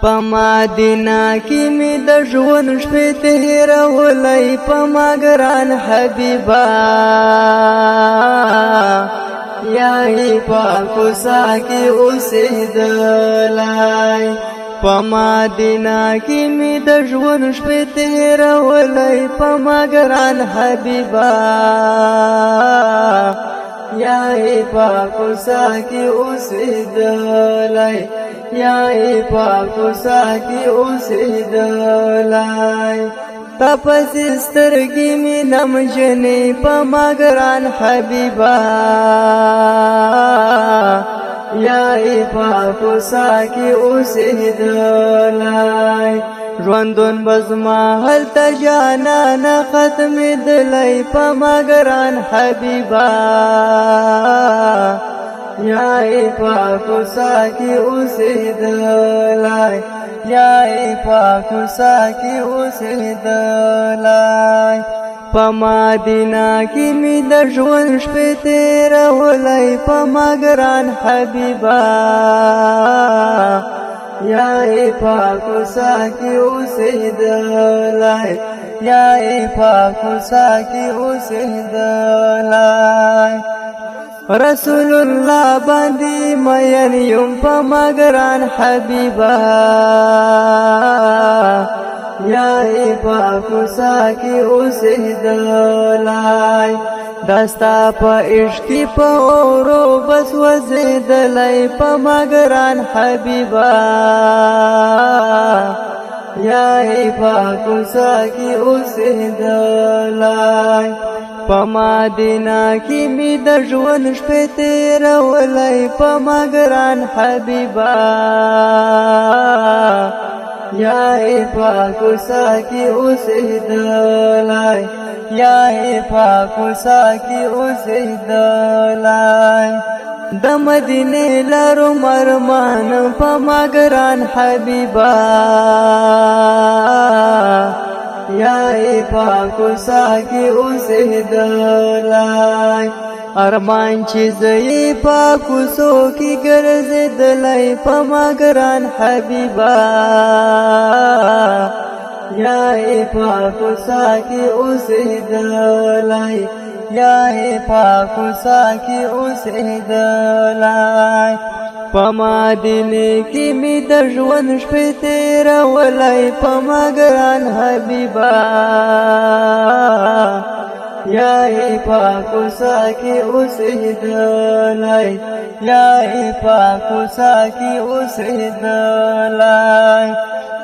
په مدینه کې مې د ژوند شپې تېرولې په ما ګران حبیبا یا په کوڅه کې اوسېدلای په مدینه کې مې د ژوند شپې تېرولې په ما ګران حبیبا یا په کوڅه کې اوسېدلای یا په کوڅه کې اوسېدلای تپسې سترګې مې نمجنې په ما ګران حبیبا یا په کوڅه کې اوسېدلای ژوندون بزما هلته جانانه ختمېدلی په ما ګران حبیبا یا په کوڅه کې اوسېدلای یا په کوڅه کې اوسېدلای په مدینه کې مې د ژوند شپې تېرولې په ما ګران حبیبا یا په کوڅه کې اوسېدلای یا په کوڅه کې اوسېدلای رسول الله باندې مین یم په ما ګران حبیبا یا په کوڅه کې اوسېدلای دستا په عشق په اورو بس وزېدلی په ما ګران حبیبا یا په کوڅه کې اوسېدلای په مدینه کې مې د ژوند شپې تېرولې په ما ګران حبیبا یا په کوڅه کې اوسېدلای یا په کوڅه کې اوسېدلای د مدینې لارو مرمان په ما ګران حبیبا یا په کوڅه کې اوسېدلای ارمان چې زه په کوڅو کې ګرځېدلی په ما ګران حبیبا یا په کوڅه کې اوسېدلای یا په کوڅه کې اوسېدلای په مدینه کې مې د ژوند شپې تېرولې په ما ګران حبیبا یا په کوڅه کې اوسېدلای یا په کوڅه کې اوسېدلای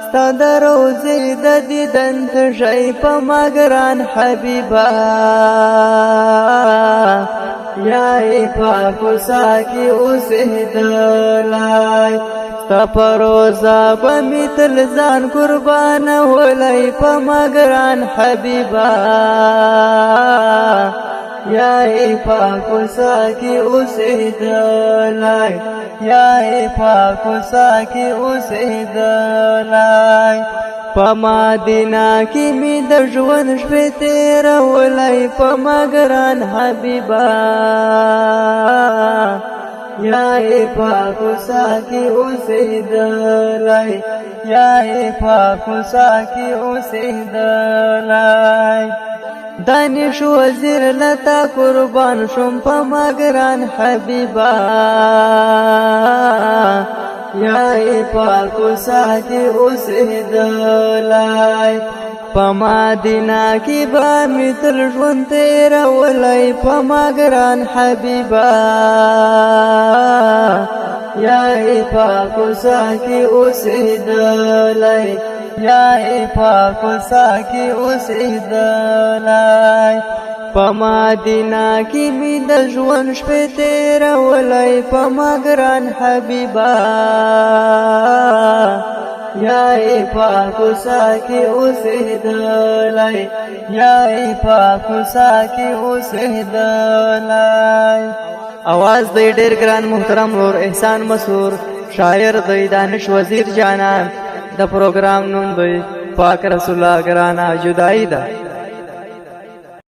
ستا د روضې د دیدن تږی په ما ګران حبیبا یا په کوڅه کې اوسېدلای ستا په روضه به مې تل ځان قربانولی په ما ګران حبیبا یا په کوڅه کې اوسېدلای یا په کوڅه کې اوسېدلای په مدینه کې مې د ژوند شپې تېرولې په ما ګران حبیبا یا په کوڅه کې اوسېدلای یا په کوڅه کې اوسېدلای دانش وزیر لتا قربان شم په ما ګران حبیبا یا په کوڅه کې اوسېدلای په مدینه کې به مې تل ژوند تېرولې په ما ګران حبیبا یا په کوڅه کې اوسېدلای یا په کوڅه کې اوسېدلای په مدینه کې مې د ژوند شپې تېرولې په ما ګران حبیبا یا په کوڅه کې اوسېدلای یا په کوڅه کې اوسېدلای اواز د ډېر ګران محترم نور احسان مسور شاعر د دانش وزیر جانان د پروګرام نوم دی پاک رسول الله ګرانه جدائی ده